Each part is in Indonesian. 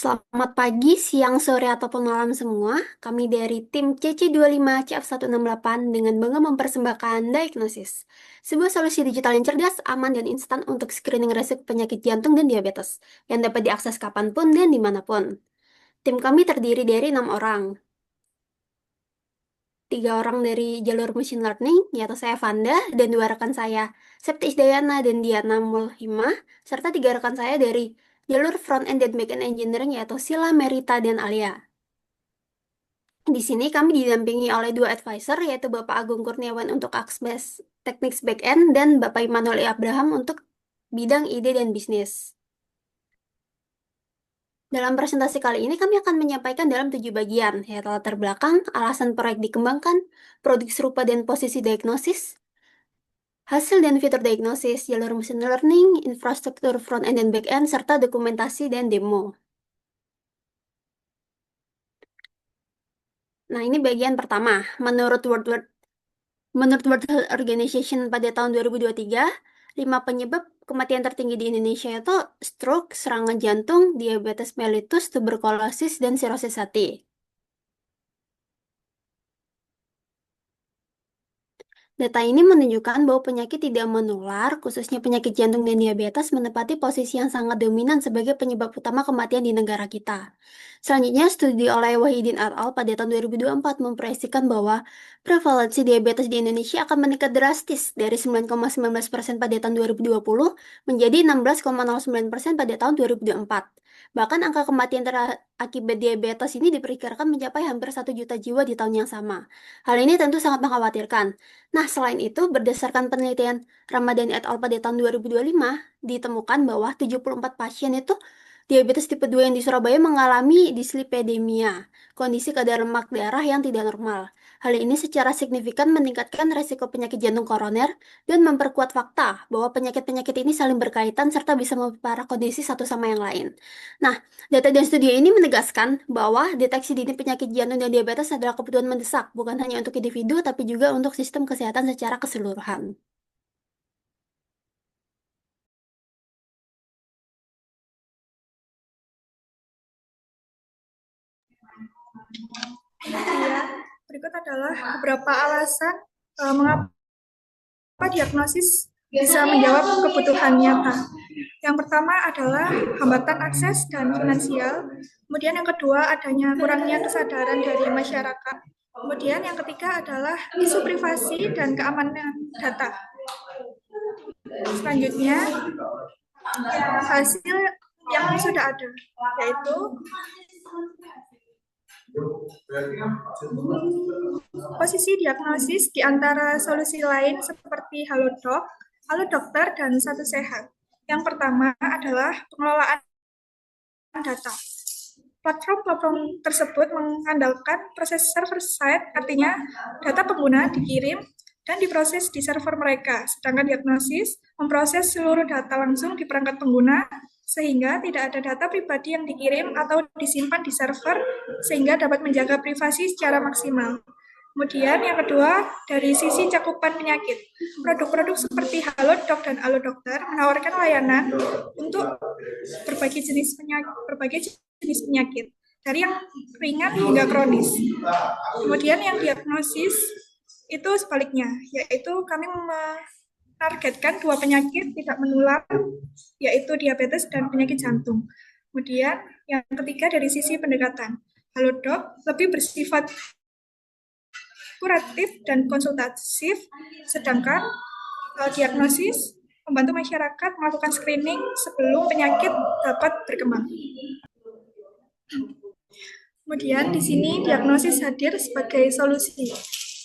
Selamat pagi, siang, sore, ataupun malam semua. Kami dari tim CC25 CF168 dengan bangga mempersembahkan Diagnosis, sebuah solusi digital yang cerdas, aman, dan instan untuk screening resiko penyakit jantung dan diabetes, yang dapat diakses kapanpun dan dimanapun. Tim kami terdiri dari 6 orang. 3 orang dari jalur machine learning, yaitu saya Vanda, dan 2 rekan saya, Septi Isdayana dan Diana Mulhima, serta 3 rekan saya dari jalur front-end dan back-end engineering, yaitu Sila, Merita, dan Alia. Di sini kami didampingi oleh 2 advisor, yaitu Bapak Agung Kurniawan untuk Aksbes Teknik Backend dan Bapak Immanuel Abraham untuk bidang ide dan bisnis. Dalam presentasi kali ini kami akan menyampaikan dalam 7 bagian, yaitu latar belakang, alasan proyek dikembangkan, produk serupa dan posisi diagnosis, hasil dan fitur diagnosis, jalur machine learning, infrastruktur front-end dan back-end, serta dokumentasi dan demo. Nah, ini bagian pertama. Menurut World Health Organization pada tahun 2023, 5 penyebab kematian tertinggi di Indonesia itu stroke, serangan jantung, diabetes mellitus, tuberkulosis, dan sirosis hati. Data ini menunjukkan bahwa penyakit tidak menular, khususnya penyakit jantung dan diabetes, menempati posisi yang sangat dominan sebagai penyebab utama kematian di negara kita. Selanjutnya, studi oleh Wahidin et al. Pada tahun 2024 memproyeksikan bahwa prevalensi diabetes di Indonesia akan meningkat drastis dari 9,19% pada tahun 2020 menjadi 16,09% pada tahun 2024. Bahkan angka kematian akibat diabetes ini diperkirakan mencapai hampir 1 juta jiwa di tahun yang sama. Hal ini tentu sangat mengkhawatirkan. Nah, selain itu, berdasarkan penelitian Ramadan et al. Pada tahun 2025, ditemukan bahwa 74 pasien itu diabetes tipe 2 yang di Surabaya mengalami dislipidemia, kondisi kadar lemak darah yang tidak normal. Hal ini secara signifikan meningkatkan resiko penyakit jantung koroner dan memperkuat fakta bahwa penyakit-penyakit ini saling berkaitan serta bisa memperparah kondisi satu sama yang lain. Nah, data dan studi ini menegaskan bahwa deteksi dini penyakit jantung dan diabetes adalah kebutuhan mendesak, bukan hanya untuk individu, tapi juga untuk sistem kesehatan secara keseluruhan. Iya, berikut adalah beberapa alasan mengapa diagnosis bisa menjawab kebutuhan nyata. Yang pertama adalah hambatan akses dan finansial. Kemudian yang kedua adanya kurangnya kesadaran dari masyarakat. Kemudian yang ketiga adalah isu privasi dan keamanan data. Selanjutnya, hasil yang sudah ada, yaitu posisi diagnosis di antara solusi lain seperti Halodoc, Halo Dokter, dan Satu Sehat. Yang pertama adalah pengelolaan data. Platform-platform tersebut mengandalkan proses server-side, artinya data pengguna dikirim dan diproses di server mereka, sedangkan diagnosis memproses seluruh data langsung di perangkat pengguna, sehingga tidak ada data pribadi yang dikirim atau disimpan di server, sehingga dapat menjaga privasi secara maksimal. Kemudian yang kedua, dari sisi cakupan penyakit. Produk-produk seperti Halodoc dan Halo Dokter menawarkan layanan untuk berbagai jenis penyakit, dari yang ringan hingga kronis. Kemudian yang diagnosis itu sebaliknya, yaitu kami menargetkan 2 penyakit tidak menular, yaitu diabetes dan penyakit jantung. Kemudian yang ketiga dari sisi pendekatan, Halodoc lebih bersifat kuratif dan konsultatif, sedangkan diagnosis membantu masyarakat melakukan screening sebelum penyakit dapat berkembang. Kemudian di sini diagnosis hadir sebagai solusi,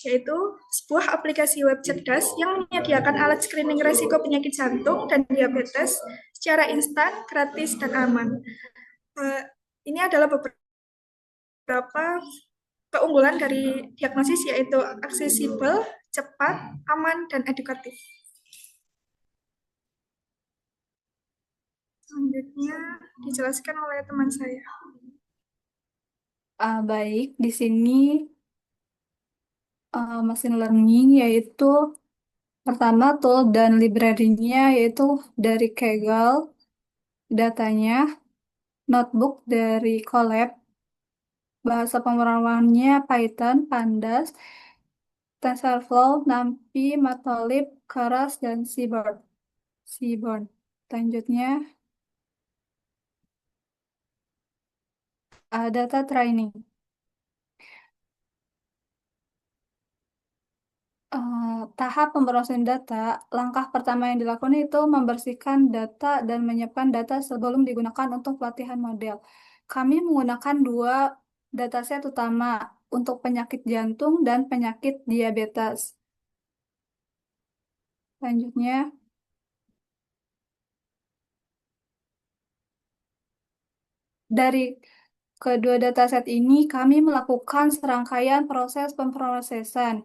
yaitu sebuah aplikasi web cerdas yang menyediakan alat screening risiko penyakit jantung dan diabetes secara instan, gratis, dan aman. Ini adalah beberapa keunggulan dari diagnosis, yaitu aksesibel, cepat, aman, dan edukatif. Selanjutnya dijelaskan oleh teman saya. Baik, di sini machine learning yaitu pertama tool dan library-nya yaitu dari Kaggle, datanya notebook dari Colab. Bahasa pemrogramannya Python, Pandas, TensorFlow, NumPy, Matplotlib, Keras, dan Seaborn. Seaborn. Selanjutnya, data training. Tahap pemrosesan data, langkah pertama yang dilakukan itu membersihkan data dan menyiapkan data sebelum digunakan untuk pelatihan model. Kami menggunakan dua dataset utama untuk penyakit jantung dan penyakit diabetes. Selanjutnya, dari kedua dataset ini kami melakukan serangkaian proses pemrosesan.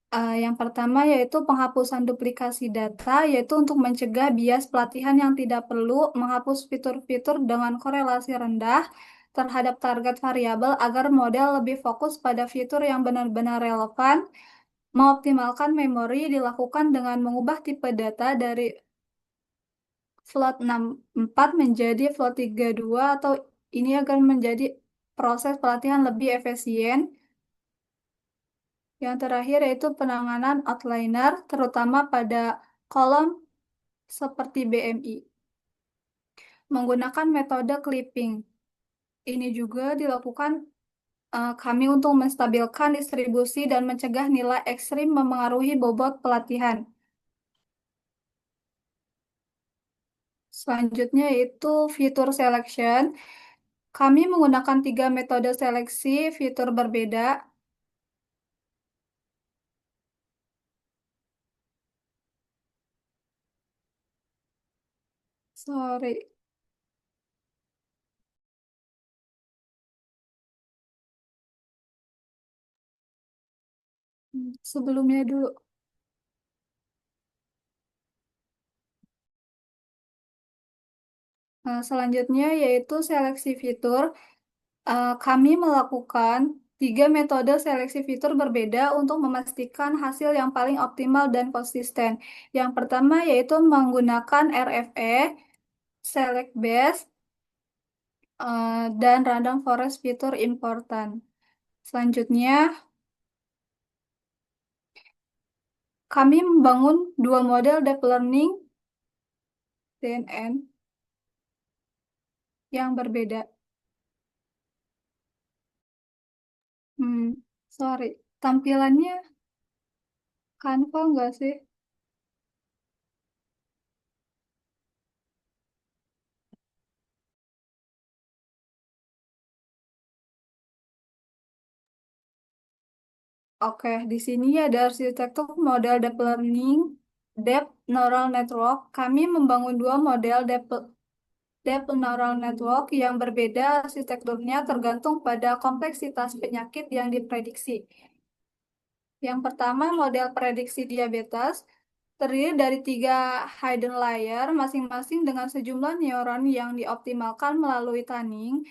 Yang pertama yaitu penghapusan duplikasi data, yaitu untuk mencegah bias pelatihan yang tidak perlu, menghapus fitur-fitur dengan korelasi rendah terhadap target variabel agar model lebih fokus pada fitur yang benar-benar relevan, mengoptimalkan memori dilakukan dengan mengubah tipe data dari float 64 menjadi float 32 atau ini akan menjadi proses pelatihan lebih efisien. Yang terakhir yaitu penanganan outliner, terutama pada kolom seperti BMI, menggunakan metode clipping. Ini juga dilakukan kami untuk menstabilkan distribusi dan mencegah nilai ekstrim memengaruhi bobot pelatihan. Selanjutnya yaitu fitur selection. Kami menggunakan tiga metode seleksi fitur berbeda. Sorry, sebelumnya dulu. Selanjutnya yaitu seleksi fitur. Kami melakukan tiga metode seleksi fitur berbeda untuk memastikan hasil yang paling optimal dan konsisten. Yang pertama yaitu menggunakan RFE, Select Best, dan Random Forest fitur important. Selanjutnya, kami membangun dua model deep learning CNN yang berbeda. Hmm, sorry, tampilannya Canva nggak sih? Oke, di sini ada arsitektur model deep learning, depth neural network. Kami membangun dua model depth neural network yang berbeda arsitekturnya tergantung pada kompleksitas penyakit yang diprediksi. Yang pertama, model prediksi diabetes terdiri dari tiga hidden layer, masing-masing dengan sejumlah neuron yang dioptimalkan melalui tuning.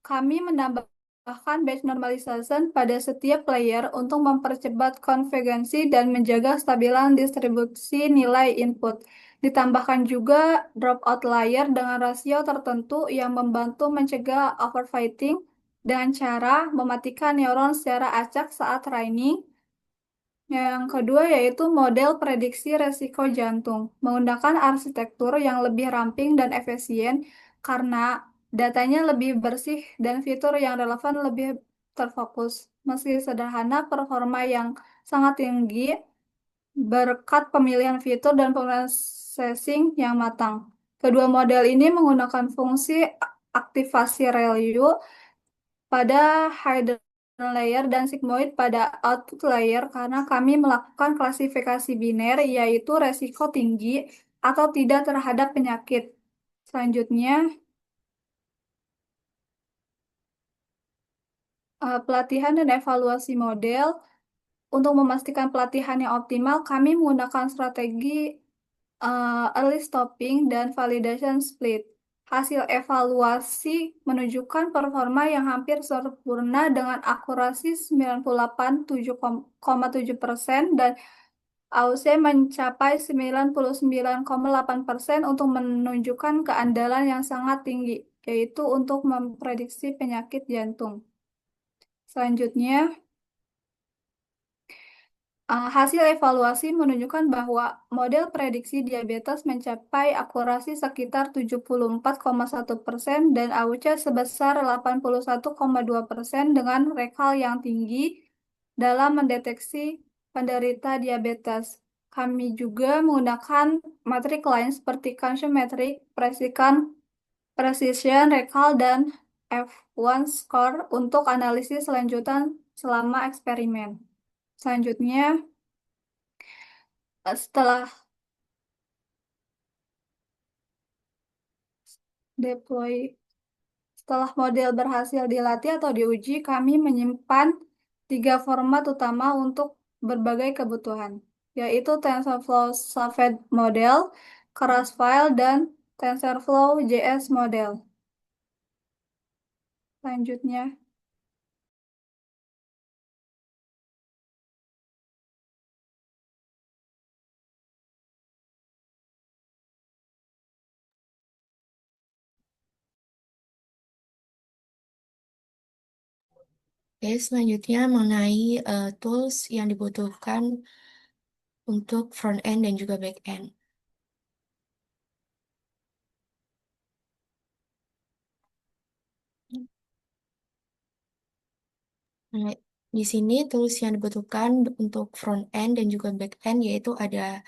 Kami menambahkan batch normalization pada setiap layer untuk mempercepat konvergensi dan menjaga stabilan distribusi nilai input. Ditambahkan juga dropout layer dengan rasio tertentu yang membantu mencegah overfitting dengan cara mematikan neuron secara acak saat training. Yang kedua yaitu model prediksi resiko jantung, menggunakan arsitektur yang lebih ramping dan efisien karena datanya lebih bersih dan fitur yang relevan lebih terfokus. Meski sederhana, performa yang sangat tinggi berkat pemilihan fitur dan processing yang matang. Kedua model ini menggunakan fungsi aktivasi ReLU pada hidden layer dan sigmoid pada output layer karena kami melakukan klasifikasi biner yaitu resiko tinggi atau tidak terhadap penyakit. Selanjutnya, pelatihan dan evaluasi model. Untuk memastikan pelatihan yang optimal, kami menggunakan strategi early stopping dan validation split. Hasil evaluasi menunjukkan performa yang hampir sempurna dengan akurasi 98,7% dan AUC mencapai 99,8% untuk menunjukkan keandalan yang sangat tinggi. yaitu untuk memprediksi penyakit jantung. Selanjutnya, hasil evaluasi menunjukkan bahwa model prediksi diabetes mencapai akurasi sekitar 74,1% dan AUC sebesar 81,2% dengan rekal yang tinggi dalam mendeteksi penderita diabetes. Kami juga menggunakan metrik lain seperti Cancer Metric, Precision Recall, dan F1 Score untuk analisis lanjutan selama eksperimen. Selanjutnya, setelah deploy, setelah model berhasil dilatih atau diuji, kami menyimpan 3 format utama untuk berbagai kebutuhan, yaitu TensorFlow Saved Model, Keras File, dan TensorFlow JS Model. Selanjutnya, Oke, selanjutnya mengenai tools yang dibutuhkan untuk front end dan juga back end. Nah, di sini tools yang dibutuhkan untuk front end dan juga back end yaitu ada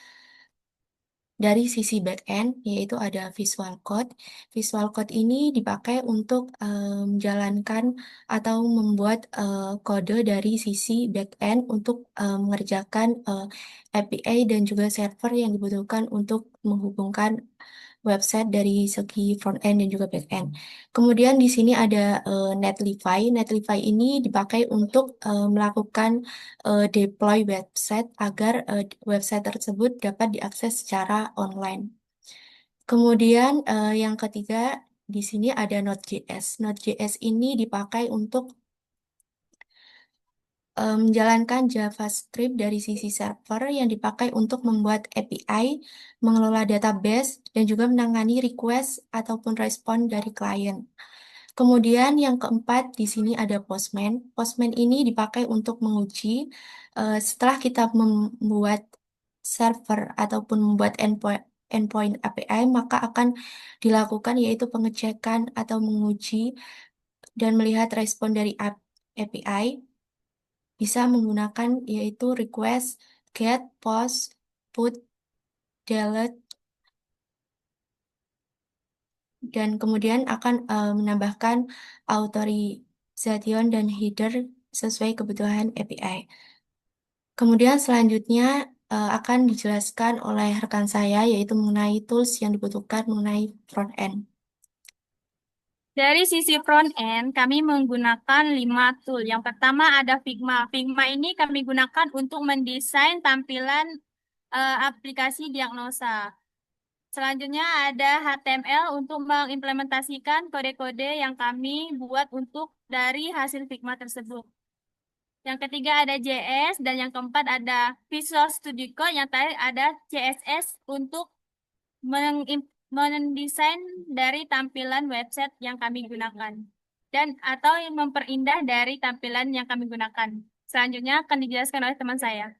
dari sisi back end yaitu ada Visual Code. Visual Code ini dipakai untuk menjalankan atau membuat kode dari sisi back end untuk mengerjakan API dan juga server yang dibutuhkan untuk menghubungkan website dari segi front end dan juga back end. Kemudian di sini ada Netlify. Netlify ini dipakai untuk melakukan deploy website agar website tersebut dapat diakses secara online. Kemudian yang ketiga di sini ada Node.js. Node.js ini dipakai untuk menjalankan JavaScript dari sisi server yang dipakai untuk membuat API, mengelola database, dan juga menangani request ataupun respon dari klien. Kemudian yang keempat di sini ada Postman. Postman ini dipakai untuk menguji setelah kita membuat server ataupun membuat endpoint API, maka akan dilakukan yaitu pengecekan atau menguji dan melihat respon dari API bisa menggunakan yaitu request, get, post, put, delete, dan kemudian akan menambahkan authorization dan header sesuai kebutuhan API. Kemudian selanjutnya akan dijelaskan oleh rekan saya yaitu mengenai tools yang dibutuhkan mengenai front end. Dari sisi front end, kami menggunakan 5 tool. Yang pertama ada Figma. Figma ini kami gunakan untuk mendesain tampilan aplikasi diagnosa. Selanjutnya ada HTML untuk mengimplementasikan kode-kode yang kami buat untuk dari hasil Figma tersebut. Yang ketiga ada JS dan yang keempat ada Visual Studio Code, yang terakhir ada CSS untuk mendesain dari tampilan website yang kami gunakan dan atau memperindah dari tampilan yang kami gunakan. Selanjutnya akan dijelaskan oleh teman saya.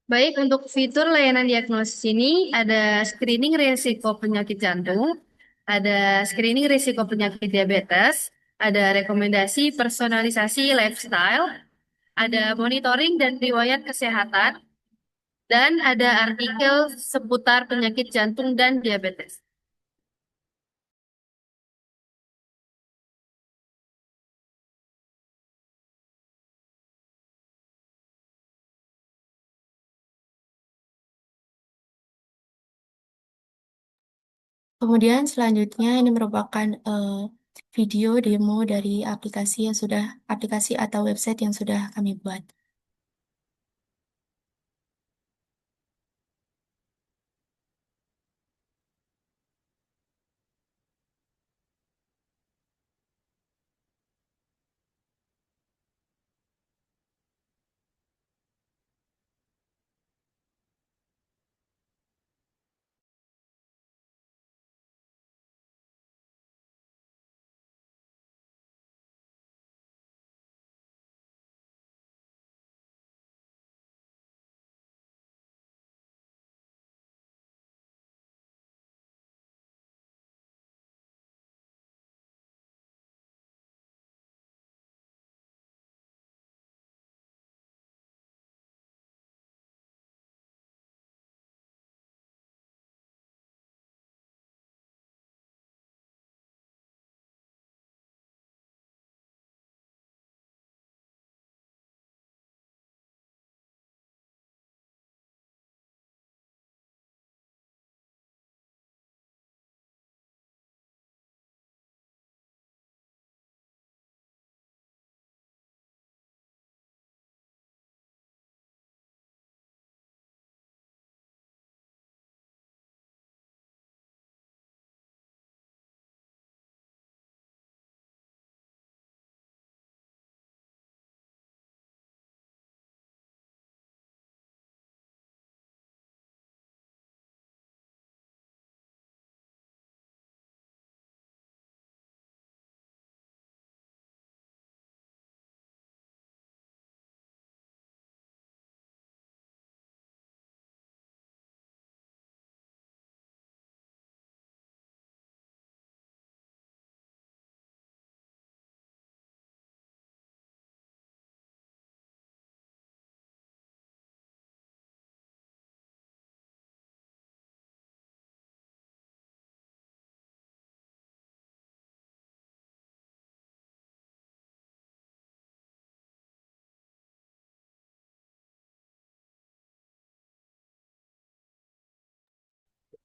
Baik, untuk fitur layanan diagnosis ini ada screening risiko penyakit jantung, ada screening risiko penyakit diabetes, ada rekomendasi personalisasi lifestyle, ada monitoring dan riwayat kesehatan, dan ada artikel seputar penyakit jantung dan diabetes. Kemudian selanjutnya ini merupakan video demo dari aplikasi atau website yang sudah kami buat.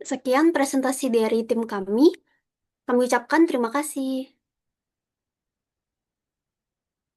Sekian presentasi dari tim kami. Kami ucapkan terima kasih.